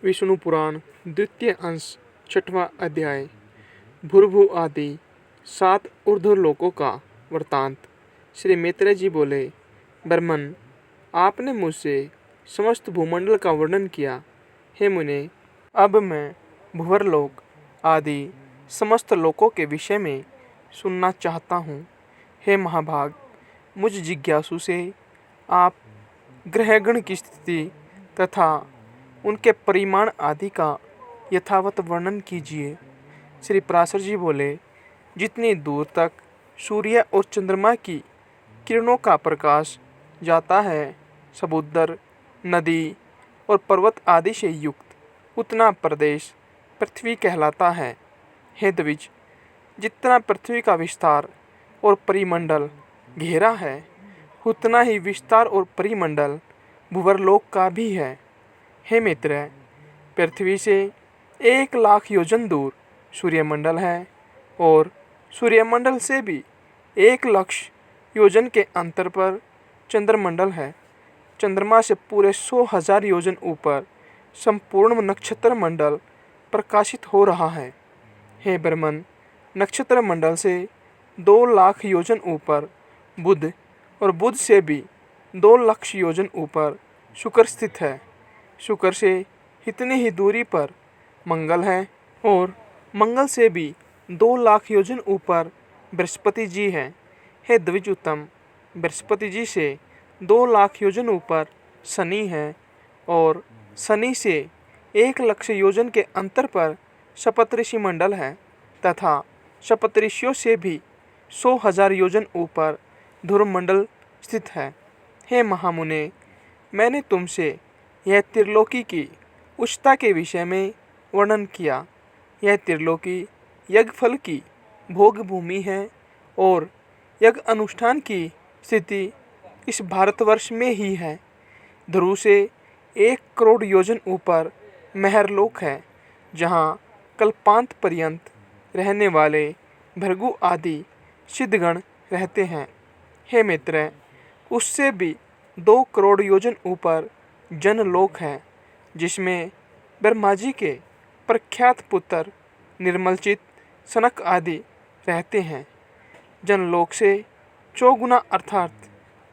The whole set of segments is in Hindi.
विष्णु पुराण द्वितीय अंश छठवां अध्याय। भूर्भु आदि 7 ऊर्ध्वलोकों का वृतांत। श्री मैत्रेय जी बोले, ब्रह्मन, आपने मुझसे समस्त भूमंडल का वर्णन किया। हे मुने, अब मैं भूवर्लोक आदि समस्त लोकों के विषय में सुनना चाहता हूँ। हे महाभाग, मुझ जिज्ञासु से आप ग्रहगण की स्थिति तथा उनके परिमाण आदि का यथावत वर्णन कीजिए। श्री पराशर जी बोले, जितनी दूर तक सूर्य और चंद्रमा की किरणों का प्रकाश जाता है, समुद्र, नदी और पर्वत आदि से युक्त उतना प्रदेश पृथ्वी कहलाता है। हे द्विज, जितना पृथ्वी का विस्तार और परिमंडल घेरा है, उतना ही विस्तार और परिमंडल भूवर्लोक का भी है। हे मित्र, पृथ्वी से 1,00,000 योजन दूर सूर्यमंडल है और सूर्यमंडल से भी 1,00,000 योजन के अंतर पर चंद्रमंडल है। चंद्रमा से पूरे 100,000 योजन ऊपर संपूर्ण नक्षत्र मंडल प्रकाशित हो रहा है। हे ब्रह्मन, नक्षत्र मंडल से 2,00,000 योजन ऊपर बुध और बुध से भी 2,00,000 योजन ऊपर शुक्र स्थित है। शुक्र से इतनी ही दूरी पर मंगल है और मंगल से भी 2,00,000 योजन ऊपर बृहस्पति जी हैं। हे द्विजोत्तम, बृहस्पति जी से 2,00,000 योजन ऊपर शनि है और शनि से 1,00,000 योजन के अंतर पर सप्तऋषि मंडल है तथा सप्तऋषियों से भी 100,000 योजन ऊपर ध्रुव मंडल स्थित है। हे महामुने, मैंने तुमसे यह त्रिलोकी की उच्चता के विषय में वर्णन किया। यह त्रिलोकी यज्ञफल की भोग भूमि है और यज्ञ अनुष्ठान की स्थिति इस भारतवर्ष में ही है। ध्रुव से 1 करोड़ योजन ऊपर महरलोक है, जहाँ कल्पांत पर्यंत रहने वाले भृगु आदि सिद्धगण रहते हैं। हे मित्र, उससे भी 2 करोड़ योजन ऊपर जनलोक है, जिसमें ब्रह्मा जी के प्रख्यात पुत्र निर्मलचित सनक आदि रहते हैं। जनलोक से चौगुना अर्थात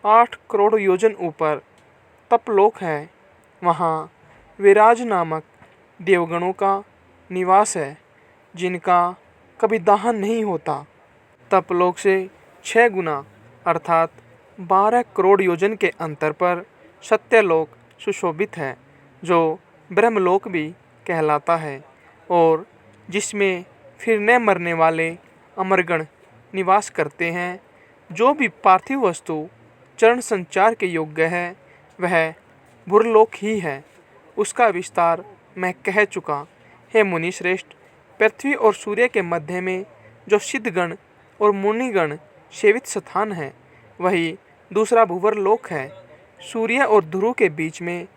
8 करोड़ योजन ऊपर तपलोक है। वहाँ विराज नामक देवगणों का निवास है, जिनका कभी दाहन नहीं होता। तपलोक से 6 गुना अर्थात 12 करोड़ योजन के अंतर पर सत्यलोक सुशोभित है, जो ब्रह्मलोक भी कहलाता है और जिसमें फिर न मरने वाले अमरगण निवास करते हैं। जो भी पार्थिव वस्तु चरण संचार के योग्य है, वह भूर्लोक ही है। उसका विस्तार मैं कह चुका। हे मुनि श्रेष्ठ, पृथ्वी और सूर्य के मध्य में जो सिद्धगण और मुनिगण सेवित स्थान है, वही दूसरा भूवर्लोक है। सूर्य और ध्रुव के बीच में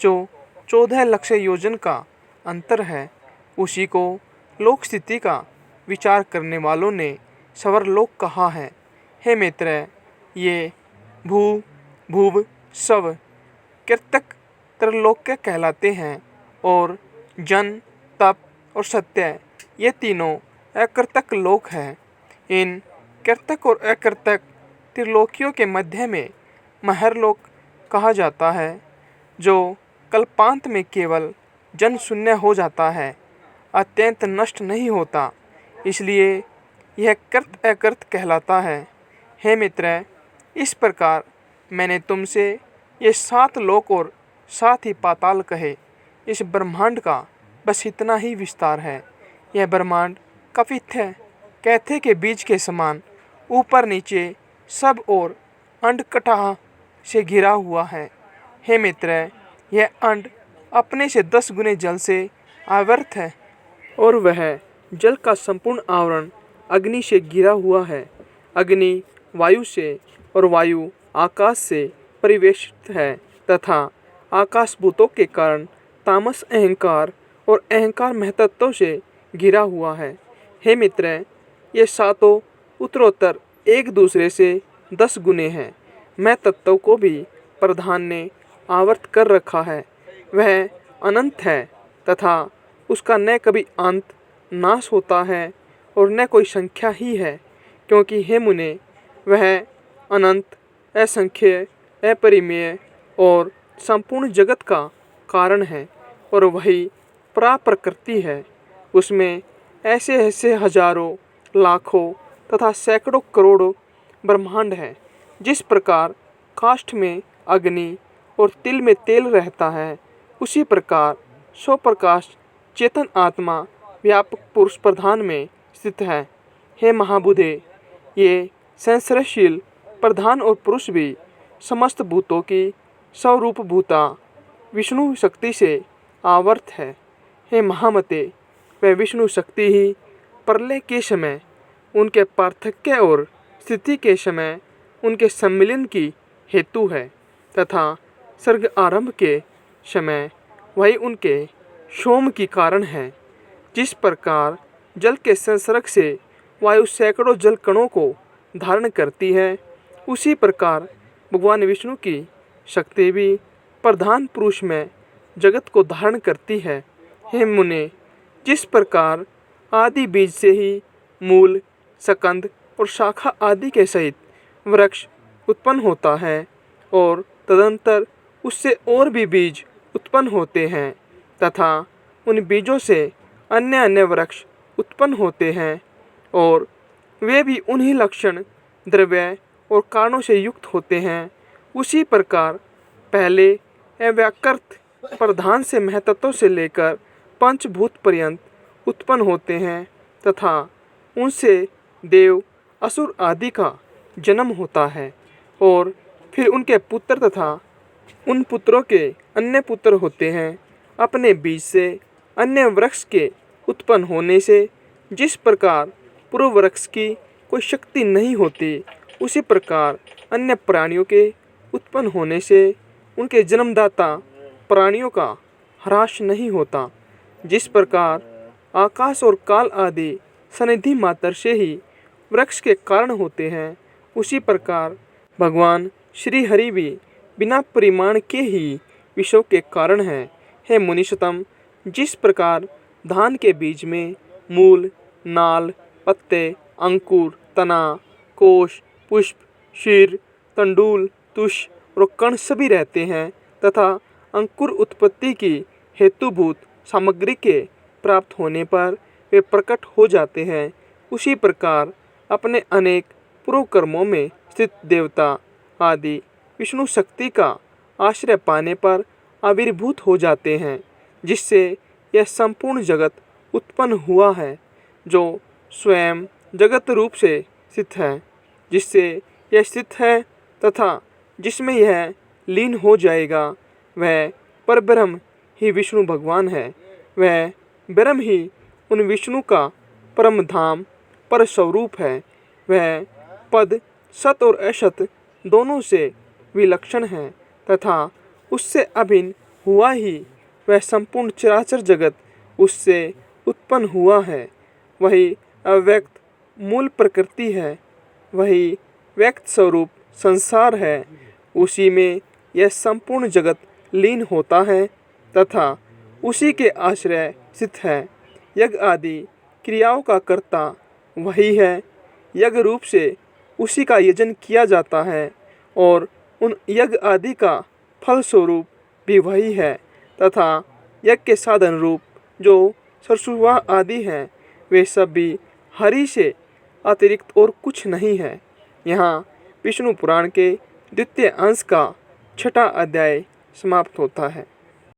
जो 14,00,000 योजन का अंतर है, उसी को लोक स्थिति का विचार करने वालों ने स्वर्लोक कहा है। हे मित्र, ये भू, भुव, स्व, कृतक त्रिलोक कहलाते हैं और जन, तप और सत्य ये तीनों अकृतक लोक हैं। इन कृतक और अकृतक त्रिलोकियों के मध्य में महरलोक कहा जाता है, जो कल्पांत में केवल जन शून्य हो जाता है, अत्यंत नष्ट नहीं होता, इसलिए यह कृत अकृत कहलाता है। हे मित्र, इस प्रकार मैंने तुमसे ये 7 लोक और 7 ही पाताल कहे। इस ब्रह्मांड का बस इतना ही विस्तार है। यह ब्रह्मांड कपित है, कैथे के बीज के समान ऊपर नीचे सब और अंडकटाह से घिरा हुआ है। हे मित्र, यह अंड अपने से 10 गुने जल से आवृत है और वह जल का संपूर्ण आवरण अग्नि से घिरा हुआ है। अग्नि वायु से और वायु आकाश से परिवेष्टित है तथा आकाश भूतों के कारण तामस अहंकार और अहंकार महतत्व से घिरा हुआ है। हे मित्र, ये 7 उत्तरोत्तर एक दूसरे से 10 गुने हैं। मैं तत्व को भी प्रधान ने आवर्त कर रखा है। वह अनंत है तथा उसका न कभी अंत नाश होता है और न कोई संख्या ही है, क्योंकि हे मुने वह अनंत, असंख्य, अपरिमेय और संपूर्ण जगत का कारण है और वही प्रकृति है। उसमें ऐसे ऐसे हजारों, लाखों तथा सैकड़ों करोड़ों ब्रह्मांड हैं। जिस प्रकार काष्ठ में अग्नि और तिल में तेल रहता है, उसी प्रकार स्वप्रकाश चेतन आत्मा व्यापक पुरुष प्रधान में स्थित है। हे महाबुद्धे, ये संसर्गशील प्रधान और पुरुष भी समस्त भूतों की स्वरूप भूता विष्णु शक्ति से आवर्त है। हे महामते, वह विष्णु शक्ति ही प्रलय के समय उनके पार्थक्य और स्थिति के समय उनके सम्मिलन की हेतु है तथा सर्ग आरंभ के समय वही उनके शोम की कारण है। जिस प्रकार जल के संसर्ग से वायु सैकड़ों जल कणों को धारण करती है, उसी प्रकार भगवान विष्णु की शक्ति भी प्रधान पुरुष में जगत को धारण करती है। हे मुने, जिस प्रकार आदि बीज से ही मूल, सकंद और शाखा आदि के सहित वृक्ष उत्पन्न होता है और तदंतर उससे और भी बीज उत्पन्न होते हैं तथा उन बीजों से अन्य अन्य वृक्ष उत्पन्न होते हैं और वे भी उन्हीं लक्षण, द्रव्य और कारणों से युक्त होते हैं, उसी प्रकार पहले अव्याकृत प्रधान से महतत्व से लेकर पंचभूत पर्यंत उत्पन्न होते हैं तथा उनसे देव, असुर आदि का जन्म होता है और फिर उनके पुत्र तथा उन पुत्रों के अन्य पुत्र होते हैं। अपने बीज से अन्य वृक्ष के उत्पन्न होने से जिस प्रकार पूर्व वृक्ष की कोई शक्ति नहीं होती, उसी प्रकार अन्य प्राणियों के उत्पन्न होने से उनके जन्मदाता प्राणियों का ह्रास नहीं होता। जिस प्रकार आकाश और काल आदि सनिधि मात्र से ही वृक्ष के कारण होते हैं, उसी प्रकार भगवान श्री हरि भी बिना परिमाण के ही विश्व के कारण हैं। हे मुनिषतम, जिस प्रकार धान के बीज में मूल, नाल, पत्ते, अंकुर, तना, कोश, पुष्प, शीर, तंडुल, तुष और कण सभी रहते हैं तथा अंकुर उत्पत्ति की हेतुभूत सामग्री के प्राप्त होने पर वे प्रकट हो जाते हैं, उसी प्रकार अपने अनेक पूर्व कर्मों में स्थित देवता आदि विष्णु शक्ति का आश्रय पाने पर आविर्भूत हो जाते हैं, जिससे यह संपूर्ण जगत उत्पन्न हुआ है, जो स्वयं जगत रूप से स्थित है, जिससे यह स्थित है तथा जिसमें यह लीन हो जाएगा, वह परब्रह्म ही विष्णु भगवान है। वह ब्रह्म ही उन विष्णु का परम धाम, पर स्वरूप है। वह पद सत और असत दोनों से विलक्षण है तथा उससे अभिन्न हुआ ही वह संपूर्ण चराचर जगत उससे उत्पन्न हुआ है। वही अव्यक्त मूल प्रकृति है, वही व्यक्त स्वरूप संसार है। उसी में यह संपूर्ण जगत लीन होता है तथा उसी के आश्रय स्थित है। यज्ञ आदि क्रियाओं का कर्ता वही है। यज्ञ रूप से उसी का यजन किया जाता है और उन यज्ञ आदि का फल स्वरूप भी वही है तथा यज्ञ के साधन रूप जो सरसुवा आदि हैं, वे सब भी हरि से अतिरिक्त और कुछ नहीं है। यहाँ विष्णु पुराण के द्वितीय अंश का 6वां अध्याय समाप्त होता है।